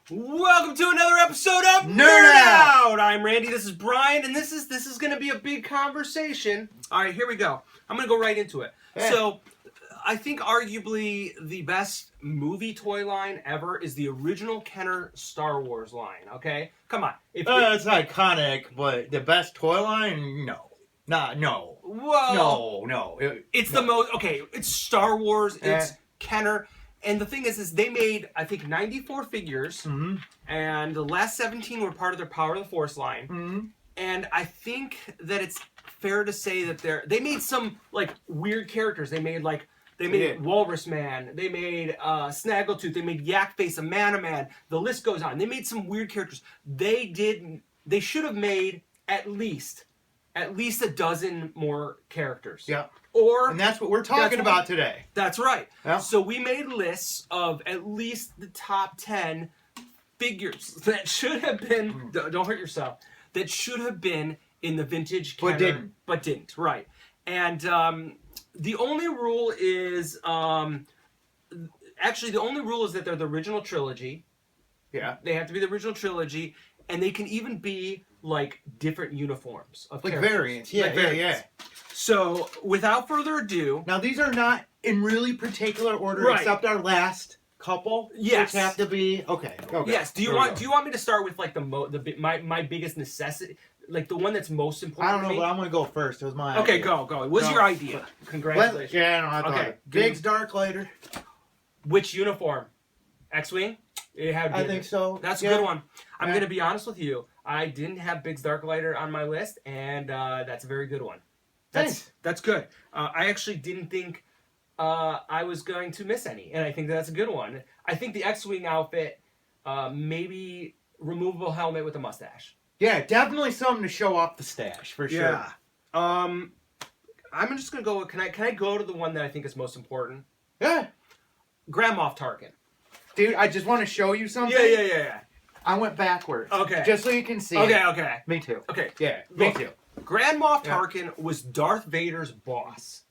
Welcome to another episode of Nerd I'm Randy, this is Brian, and this is going to be a big conversation. All right, here we go. I'm going to go right into it. Yeah. So, I think arguably the best movie toy line ever is the original Kenner Star Wars line, okay? Come on. It's iconic, but the best toy line? No. No. Whoa. No. It's the most, okay, it's Star Wars, it's Kenner. And the thing is they made, I think, 94 figures, and the last 17 were part of their Power of the Force line. And I think that it's fair to say that they made some, like, weird characters. They made Walrus Man, they made Snaggletooth, they made Yak Face, a Man. The list goes on. They made some weird characters. They should have made at least a dozen more characters. Yeah. And that's what we're talking about today. That's right. Yeah. So we made lists of at least the top 10 figures that should have been, don't hurt yourself, that should have been in the vintage Kenner, but didn't. Right. And the only rule is, that they're the original trilogy. Yeah. They have to be the original trilogy, and they can even be like different uniforms of characters. Variants. Yeah. So, without further ado... Now, these are not in really particular order, except our last couple. Yes. Which have to be... Okay. Yes. Do you want me to start with, like, my biggest necessity? Like, the one that's most important I don't know, but I'm going to go first. It was my Okay, idea. go. What's your idea? Congratulations. I thought it. Biggs Darklighter. Which uniform? X-Wing? I think so. That's a good one. I'm going to be honest with you. I didn't have Biggs Darklighter on my list, and that's a very good one. That's good. I actually didn't think I was going to miss any, and I think that's a good one. I think the X-Wing outfit, maybe removable helmet with a mustache. Yeah, definitely something to show off the stash, for sure. Yeah. I'm just going to go with, can I go to the one that I think is most important? Yeah. Grand Moff Tarkin. Dude, I just want to show you something. Yeah. I went backwards. Okay. Just so you can see. Okay. Me too. Okay. Yeah, me too. Grand Moff Tarkin was Darth Vader's boss.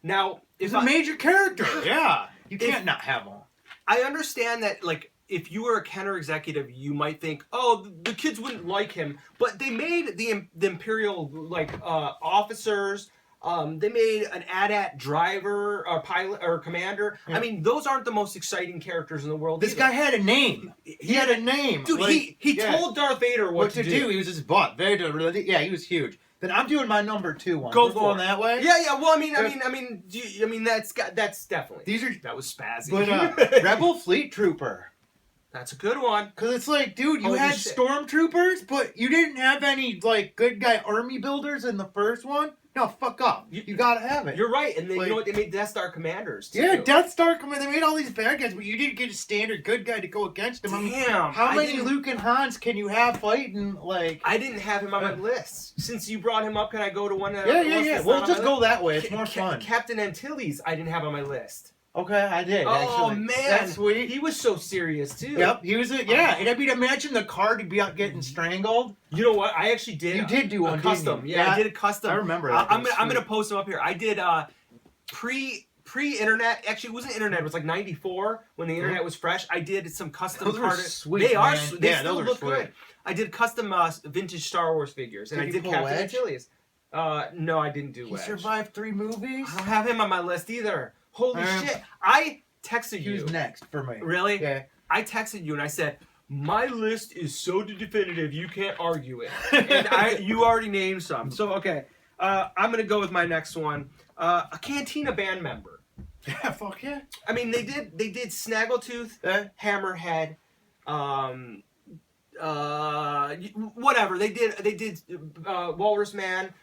Now, he's a major character. Yeah. You can't not have him. I understand that, like, if you were a Kenner executive, you might think, oh, the kids wouldn't like him. But they made the Imperial, like, officers. They made an AT-AT driver, or pilot, or commander. Yeah. I mean, those aren't the most exciting characters in the world. This guy had a name. He had a name. Dude, like, he told Darth Vader what to do. He was his butt. Vader, yeah, he was huge. Then I'm doing my number 2 one. Go We're going that way. Yeah. Well, I mean, that's definitely. That was spazzy. But Rebel Fleet Trooper. That's a good one. Because it's like, dude, you had stormtroopers, but you didn't have any, like, good guy army builders in the first one. No, fuck up. You gotta have it. You're right. And then, you know what? They made Death Star commanders, too. Yeah, Death Star Commander. They made all these bad guys, but you didn't get a standard good guy to go against them. Damn. How many Luke and Hans can you have fighting, like... I didn't have him on my list. Since you brought him up, can I go to one? Yeah. We'll just go that way. It's more fun. Captain Antilles, I didn't have on my list. Okay, I did, actually. Oh, man. That's sweet. He was so serious, too. Yep, he was, and I mean, imagine the card to be out getting strangled. You know what? I actually did. You did do one, custom. Didn't you? Yeah, I did a custom. I remember that. I'm gonna post them up here. I did pre-internet. Actually, it wasn't internet. It was like '94 when the internet was fresh. I did some custom cards. Those are sweet. They still look good. I did custom vintage Star Wars figures, and I did Captain Antilles. No, I didn't do Wedge. He survived 3 movies. I don't have him on my list either. Holy shit! I texted you. He was next for me. Really? Yeah. I texted you and I said, my list is so definitive you can't argue it. And you already named some. So, okay. I'm going to go with my next one. A Cantina band member. Yeah, fuck yeah. I mean, they did Snaggletooth, Hammerhead, whatever. They did Walrus Man.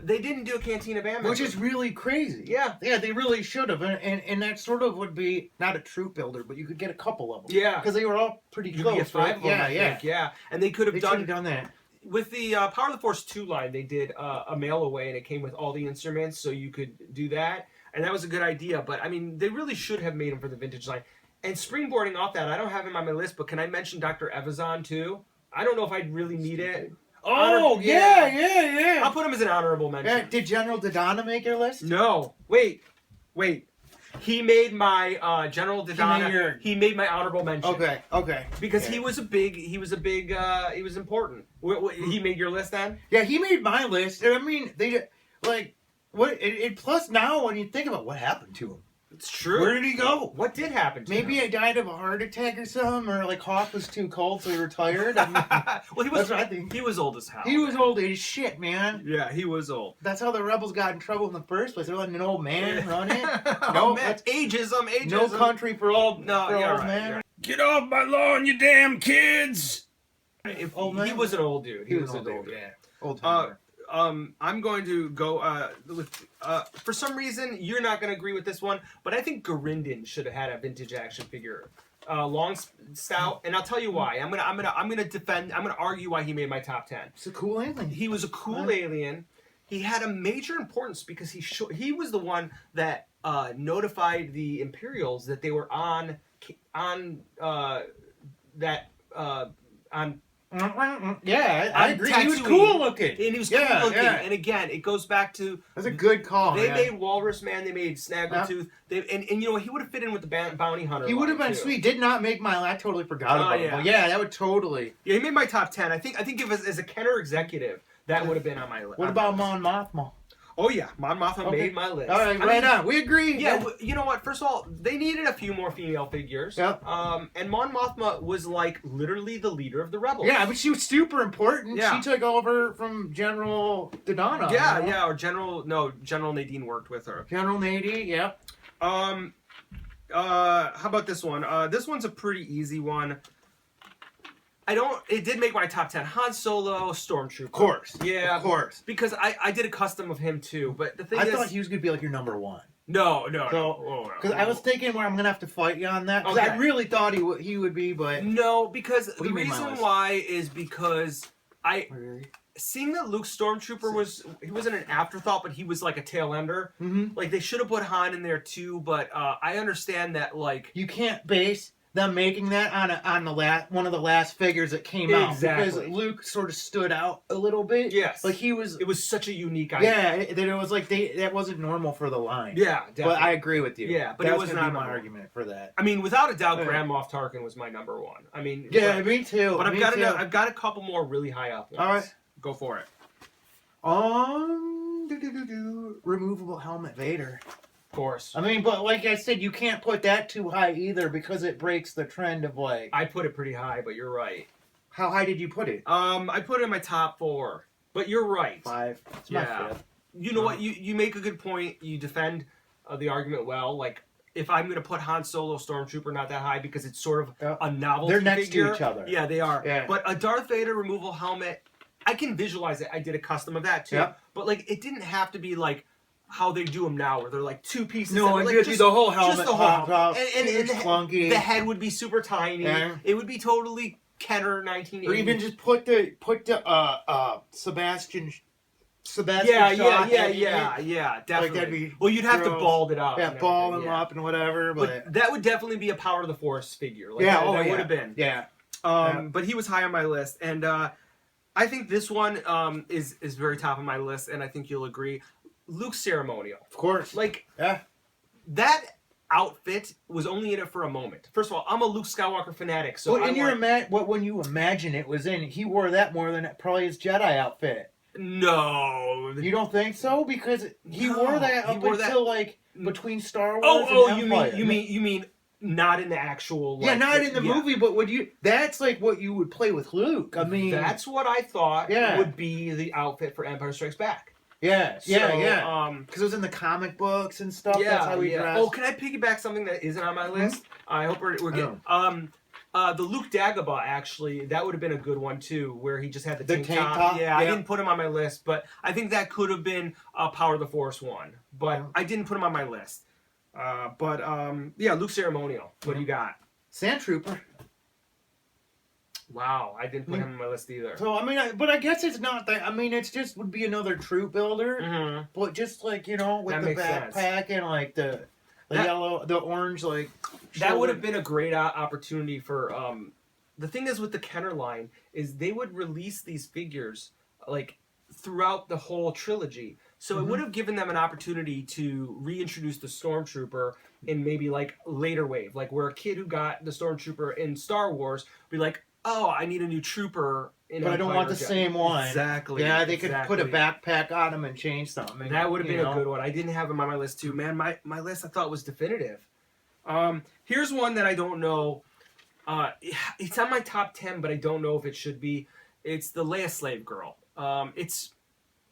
They didn't do a Cantina band member. Which is really crazy. Yeah, they really should have. And that sort of would be, not a troop builder, but you could get a couple of them. Yeah. Because they were all pretty close. You could get 5 of them, yeah. And they could have done that. With the Power of the Force 2 line, they did a mail away, and it came with all the instruments, so you could do that. And that was a good idea. But, I mean, they really should have made them for the vintage line. And springboarding off that, I don't have him on my list, but can I mention Dr. Evazan, too? I don't know if I'd really need it. Oh, yeah. I'll put him as an honorable mention. Yeah, did General Dodonna make your list? No. Wait. He made my General Dodonna. He made my honorable mention. Okay. Because he was he was important. He made your list then? Yeah, he made my list. I mean, plus now when you think about what happened to him. It's true. Where did he go? What did happen to him? Maybe he died of a heart attack or something, or like Hawk was too cold, so he retired. I mean, well, that's what I think. He was old as hell. He was old as shit, man. Yeah, he was old. That's how the rebels got in trouble in the first place. They're letting an old man run it. No, man. Ageism. No country for old man. Right. Get off my lawn, you damn kids! He was an old dude. He was an old dude. Yeah. Old timer. I'm going to go with. For some reason, you're not going to agree with this one, but I think Garindin should have had a vintage action figure, long stout, and I'll tell you why. I'm gonna defend. I'm gonna argue why he made my top 10. It's a cool alien. He was a cool alien. He had a major importance because he was the one that notified the Imperials that they were on. Yeah, I agree. He was cool looking. And he was cool looking. Yeah. And again, it goes back to... That's a good call, They made Walrus Man. They made Snaggletooth. And you know, he would have fit in with the Bounty Hunter. He would have been sweet. Did not make my... I totally forgot about him. Yeah, that would totally... Yeah, he made my top 10. I think if as a Kenner executive, that would have been on my list. What about Mon Mothma? Oh, yeah. Mon Mothma made my list. All right, on. We agree. Yeah, you know what? First of all, they needed a few more female figures. Yep. And Mon Mothma was, like, literally the leader of the rebels. Yeah, but she was super important. Yeah. She took over from General Dodonna. Yeah, or General Nadine worked with her. General Nadine, yeah. How about this one? This one's a pretty easy one. It did make my top 10. Han Solo, Stormtrooper. Of course. Yeah. Of course. Because I did a custom of him too, but the thing is... I thought he was going to be like your number one. No. Because I was thinking I'm going to have to fight you on that. Because I really thought he would be, but... No, because the reason why is because seeing that Luke Stormtrooper he wasn't an afterthought, but he was like a tail ender. Mm-hmm. Like, they should have put Han in there too, but I understand that, like... You can't base... them making that on one of the last figures that came out because Luke sort of stood out a little bit. Yes, like it was such a unique idea. Yeah, that it was like that wasn't normal for the line. Yeah, definitely. But I agree with you. Yeah, but that it was not my argument for that. I mean, without a doubt, Grand Moff Tarkin was my number one. I mean, me too. But I've got a couple more really high up ones. All right, go for it. Removable helmet Vader. Course. I mean, but like I said, you can't put that too high either because it breaks the trend of like... I put it pretty high, but you're right. How high did you put it? I put it in my top 4, but you're right. 5. It's my 5th. You know what? You make a good point. You defend the argument well. Like, if I'm going to put Han Solo Stormtrooper not that high because it's sort of a novelty They're next figure. to each other. Yeah, they are. Yeah. But a Darth Vader removal helmet, I can visualize it. I did a custom of that too. Yep. But like, it didn't have to be like how they do them now, where they're like 2 pieces. No, like, just the whole helmet. Just the whole helmet. And clunky. The head would be super tiny. Yeah. It would be totally Kenner 1980. Or even just put the Sebastian. Yeah, definitely. Like well, you'd have to bald it up. Yeah, bald him up and whatever. But that would definitely be a Power of the Force figure. Like, that would have been. Yeah. But he was high on my list, and I think this one is very top of my list, and I think you'll agree. Luke's ceremonial. Of course. Like, that outfit was only in it for a moment. First of all, I'm a Luke Skywalker fanatic, so when you imagine it was in, he wore that more than probably his Jedi outfit. No. You don't think so? Because he wore that up until like between Star Wars and Empire. you mean not in the actual not in the movie, but that's like what you would play with Luke. I mean, that's what I thought would be the outfit for Empire Strikes Back. Yeah. Because it was in the comic books and stuff. That's how we dressed. Oh, can I piggyback something that isn't on my list? I hope we're getting. The Luke Dagobah, actually, that would have been a good one too, where he just had the tank top. Yeah, I didn't put him on my list, but I think that could have been a Power of the Force one. But I didn't put him on my list. Luke Ceremonial. What do you got? Sand Trooper. Wow, I didn't put him on my list either. So but I guess it's not that. I mean, it's just would be another troop builder, but just like with that the backpack sense. And like the yellow, the orange, like that would have been a great opportunity for. The thing is with the Kenner line is they would release these figures like throughout the whole trilogy. So it would have given them an opportunity to reintroduce the Stormtrooper in maybe like later wave, like where a kid who got the Stormtrooper in Star Wars would be like, oh, I need a new trooper. But I don't want the same one. Exactly. Yeah, they could put a backpack on him and change something. That would have been a good one. I didn't have him on my list too. Man, my list I thought was definitive. Here's one that I don't know. It's on my top 10, but I don't know if it should be. It's the Leia Slave Girl. It's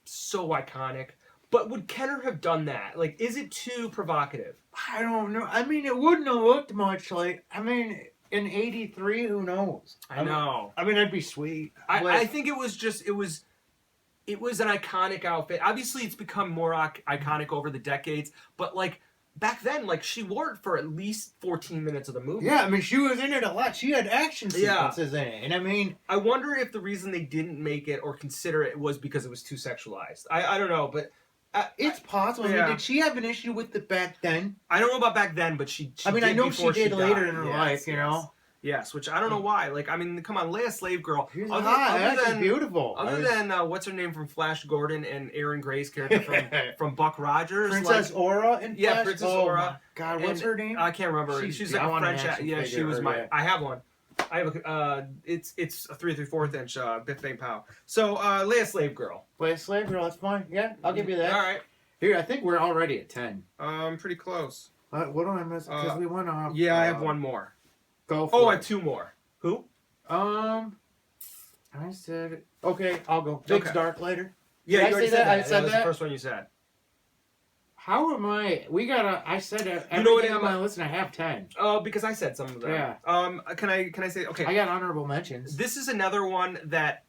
so iconic. But would Kenner have done that? Like, is it too provocative? I don't know. I mean, it wouldn't have looked much like... I mean, in 83, who knows? I know. I mean, that'd be sweet. I think it was just... It was an iconic outfit. Obviously, it's become more iconic over the decades. But, like, back then, like, she wore it for at least 14 minutes of the movie. Yeah, I mean, she was in it a lot. She had action sequences in it. And, I mean... I wonder if the reason they didn't make it or consider it was because it was too sexualized. I don't know, but... it's possible. Yeah. I mean, did she have an issue with it back then? I don't know about back then, but she I mean, did I know she did later in her life, you know? Yes, which I don't know why. Like, I mean, come on, Leia Slave Girl. That's beautiful. Other than, what's her name from Flash Gordon and Aaron Gray's character from Buck Rogers. Princess Aura in Flash? Yeah, Princess Aura. God, what's her name? I can't remember. She's like a French... Yeah, she was my... I have one. I have a, it's a 3 3/4 inch Biff Bang Pow. So, Leia Slave Girl. Leia Slave Girl, that's fine. Yeah, I'll give you that. All right. Here, I think we're already at 10. Pretty close. What do I miss? Because we went off. Yeah, I have one more. Go for it. I have two more. Who? I said... Okay, I'll go. Biggs Darklighter. Yeah, you already said that. I said that was the first one you said. How am I... I said everything on my list and I have 10. Oh, because I said some of them. Yeah. Can I say... Okay. I got honorable mentions. This is another one that...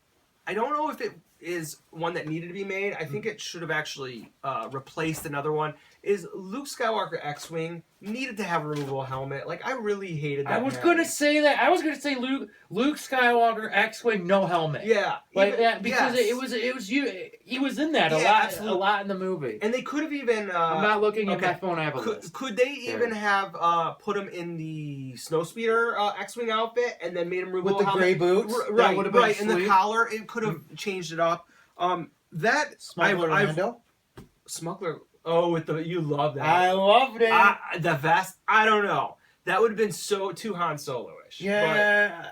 I don't know if it is one that needed to be made. I think it should have actually replaced another one. Is Luke Skywalker X-Wing needed to have a removable helmet? Like, I really hated that. I was going to say that. I was going to say Luke Skywalker X-Wing no helmet. Yeah. Like that because he was in that a lot in the movie. And they could have even I'm not looking at my phone. I have a list. Could they even have put him in the Snowspeeder X-Wing outfit and then made him removable with the gray boots? Right, and the collar. It could have changed it up. That Smuggler Lando? Smuggler. Oh, you love that. I loved it. The vest. I don't know. That would have been so too Han Solo-ish. Yeah,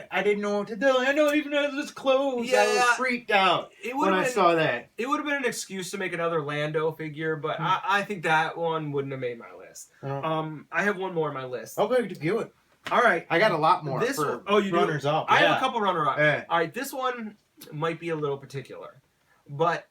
I didn't know what to do. I know even though it was clothes, I was freaked out when I saw that. It would have been an excuse to make another Lando figure, but I think that one wouldn't have made my list. I have one more on my list. Okay, do it. All right. I got a lot more you runners do? up. I have a couple runner-up. Yeah. All right, this one might be a little particular, but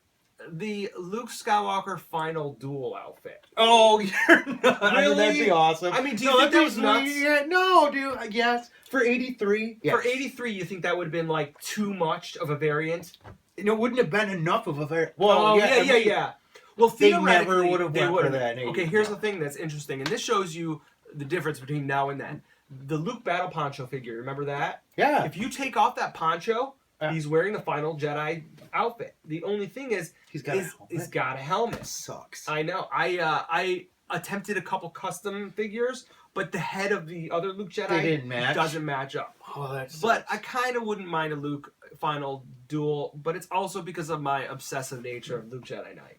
the Luke Skywalker final duel outfit. Oh, you're not. Really? I mean, that'd be awesome. I mean, do you think that was nuts? Yeah, no, dude. Yes. For 83. Yes. For 83, you think that would have been like too much of a variant? It wouldn't have been enough of a variant. Well, yeah. Well, they never would have went for that. Okay, here's the thing that's interesting, and this shows you the difference between now and then. The Luke Battle Poncho figure, remember that? Yeah. If you take off that poncho, he's wearing the final Jedi outfit. The only thing is, he's got a helmet. Sucks. I know. I attempted a couple custom figures, but the head of the other Luke Jedi doesn't match up. Oh, that sucks. But I kind of wouldn't mind a Luke final duel, but it's also because of my obsessive nature of Luke Jedi Knight.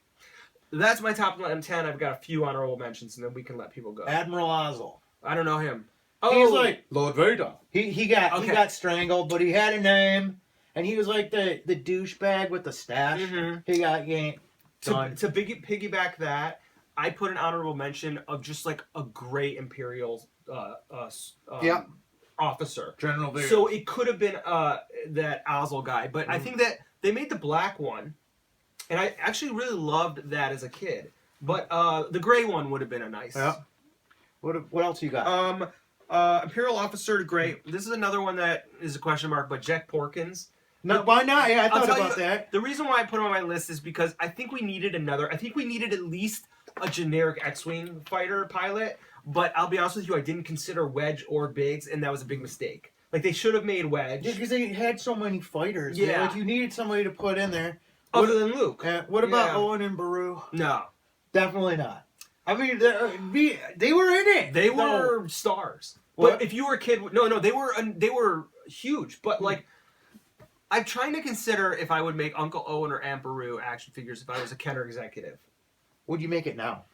That's my top 10. I've got a few honorable mentions, and then we can let people go. Admiral Ozzel. I don't know him. He's like Lord Vader. He got strangled, but he had a name, and he was like the douchebag with the stash. Mm-hmm. He got yanked. To piggyback that, I put an honorable mention of just like a great Imperial officer, General Vader. So it could have been that Ozzel guy, but I think that they made the black one, and I actually really loved that as a kid. But the gray one would have been a nice. Yeah. What else you got? Imperial officer, great. This is another one that is a question mark, but Jack Porkins. No, why not? Yeah, I thought about that. The reason why I put him on my list is because I think we needed another. I think we needed at least a generic X-Wing fighter pilot. But I'll be honest with you, I didn't consider Wedge or Biggs, and that was a big mistake. Like, they should have made Wedge. Yeah, because they had so many fighters. Yeah. Like, you needed somebody to put in there. Other than Luke. What about Owen and Beru? No. Definitely not. I mean, they were in it. They were stars. What? But if you were a kid, no, they were huge. But like, I'm trying to consider if I would make Uncle Owen or Aunt Beru action figures if I was a Kenner executive. Would you make it now?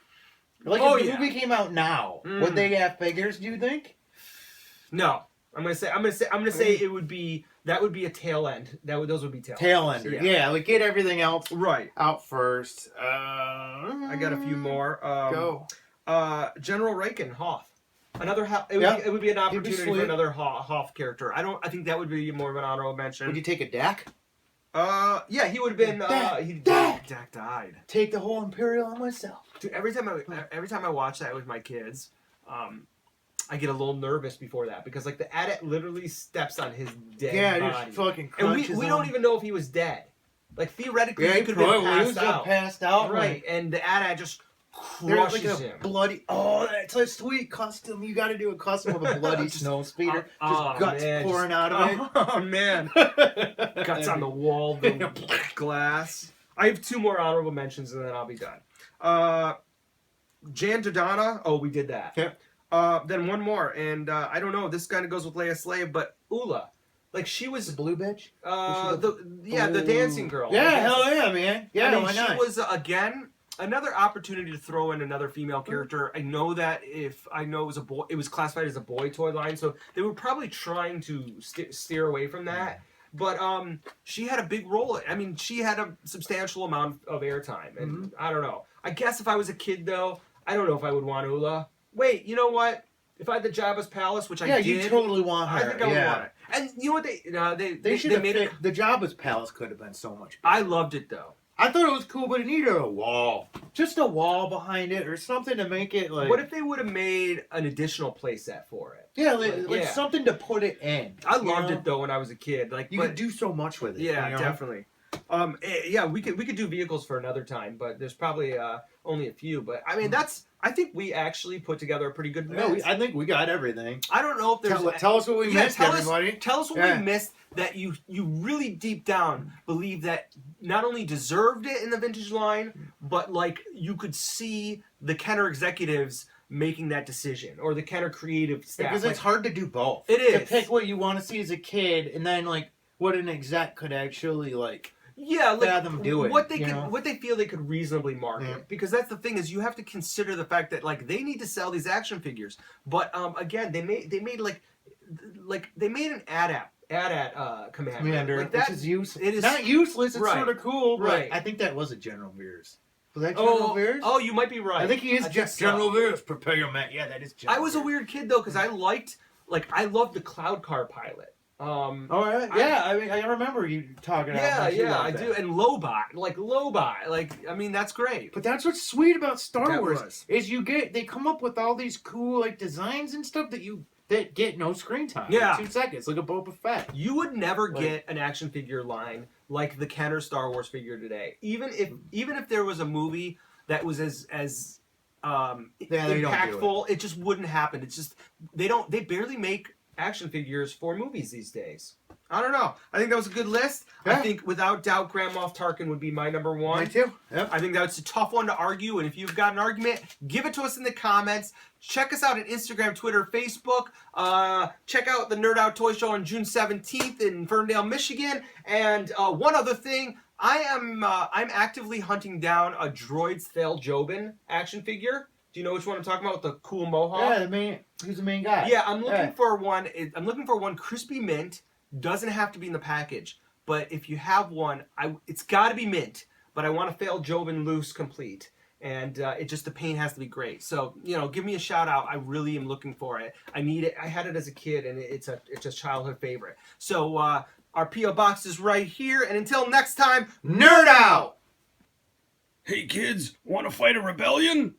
Like if the movie came out now, would they have figures? Do you think? No, I'm gonna say it would be a tail end. Those would be tail ends. Yeah, like get everything else out first. I got a few more. Go. General Raiken, Hoth. It would be an opportunity for another Hoth character. I think that would be more of an honorable mention. Would you take a Dak? Yeah, he would have been. Dak died. Take the whole Imperial on myself. Dude, every time I watch that with my kids, I get a little nervous before that because like the AT-AT literally steps on his dead body. Just fucking crunches and we don't even know if he was dead. Like theoretically, he could have been passed out. Right, and the AT-AT just crushes him. Bloody. Oh, that's a sweet custom. You got to do a custom of a bloody snow speeder. Just guts pouring out of it. Oh man, guts on the wall, the glass. I have 2 more honorable mentions and then I'll be done. Jan Dodonna. Oh, we did that. Yeah. Then one more, and I don't know. This kind of goes with Leia Slave, but Ula, like she was the blue bitch. The dancing girl. Yeah, hell yeah, man. Yeah, why not? She was again another opportunity to throw in another female character. I know that it was a boy, it was classified as a boy toy line, so they were probably trying to steer away from that. But she had a big role. I mean, she had a substantial amount of airtime, and I don't know. I guess if I was a kid, though, I don't know if I would want Ula. Wait, you know what? If I had the Jabba's Palace, which I did, you totally want her. I think I would want it. And you know what they should have made it. The Jabba's Palace could have been so much better. I loved it though. I thought it was cool, but it needed a wall. Just a wall behind it or something to make it like... What if they would have made an additional playset for it? Yeah, like something to put it in. I loved it though when I was a kid. Like you could do so much with it. Yeah, definitely. Yeah, we could do vehicles for another time, but there's probably only a few. But I mean, I think we actually put together a pretty good list. I think we got everything. I don't know if there's... Tell us what we missed, everybody. Tell us what we missed that you really deep down believe that not only deserved it in the vintage line, but like you could see the Kenner executives making that decision or the Kenner creative staff. Because it's hard to do both. It is. To pick what you want to see as a kid and then like what an exec could actually like... Yeah, like fathom doing, what they feel they could reasonably market, because that's the thing is you have to consider the fact that like they need to sell these action figures, but again they made they made an AT-AT commander like that, which is useless. It is not useless. It's sort of cool, but right. I think that was a General Veers. Was that General Veers? Oh, you might be right. I think he is just General Veers. Prepare your man. Yeah, that is. General I was Veers. A weird kid though because I loved the Cloud Car pilot. All right. Yeah, I mean, I remember you talking about. Yeah, I do. And Lobot, like I mean, that's great. But that's what's sweet about Star Wars is they come up with all these cool like designs and stuff that get no screen time. Yeah, 2 seconds, like a Boba Fett. You would never get an action figure line like the Kenner Star Wars figure today. Even if there was a movie that was as impactful, it just wouldn't happen. It's just they barely make action figures for movies these days. I don't know. I think that was a good list. Yeah. I think without doubt Grand Moff Tarkin would be my number 1. Mine too. Yep. I think that's a tough one to argue, and if you've got an argument, give it to us in the comments. Check us out on Instagram, Twitter, Facebook. Check out the Nerd Out Toy Show on June 17th in Ferndale, Michigan. And one other thing, I'm actively hunting down a Droids Thel Jobin action figure. Do you know which one I'm talking about with the cool mohawk? Yeah, who's the main guy? Yeah, I'm looking for one. I'm looking for one crispy mint. Doesn't have to be in the package, but if you have one, it's got to be mint. But I want a Thel Jobin loose complete, and the paint has to be great. So give me a shout out. I really am looking for it. I need it. I had it as a kid, and it's a childhood favorite. So our PO box is right here, and until next time, nerd out. Hey kids, want to fight a rebellion?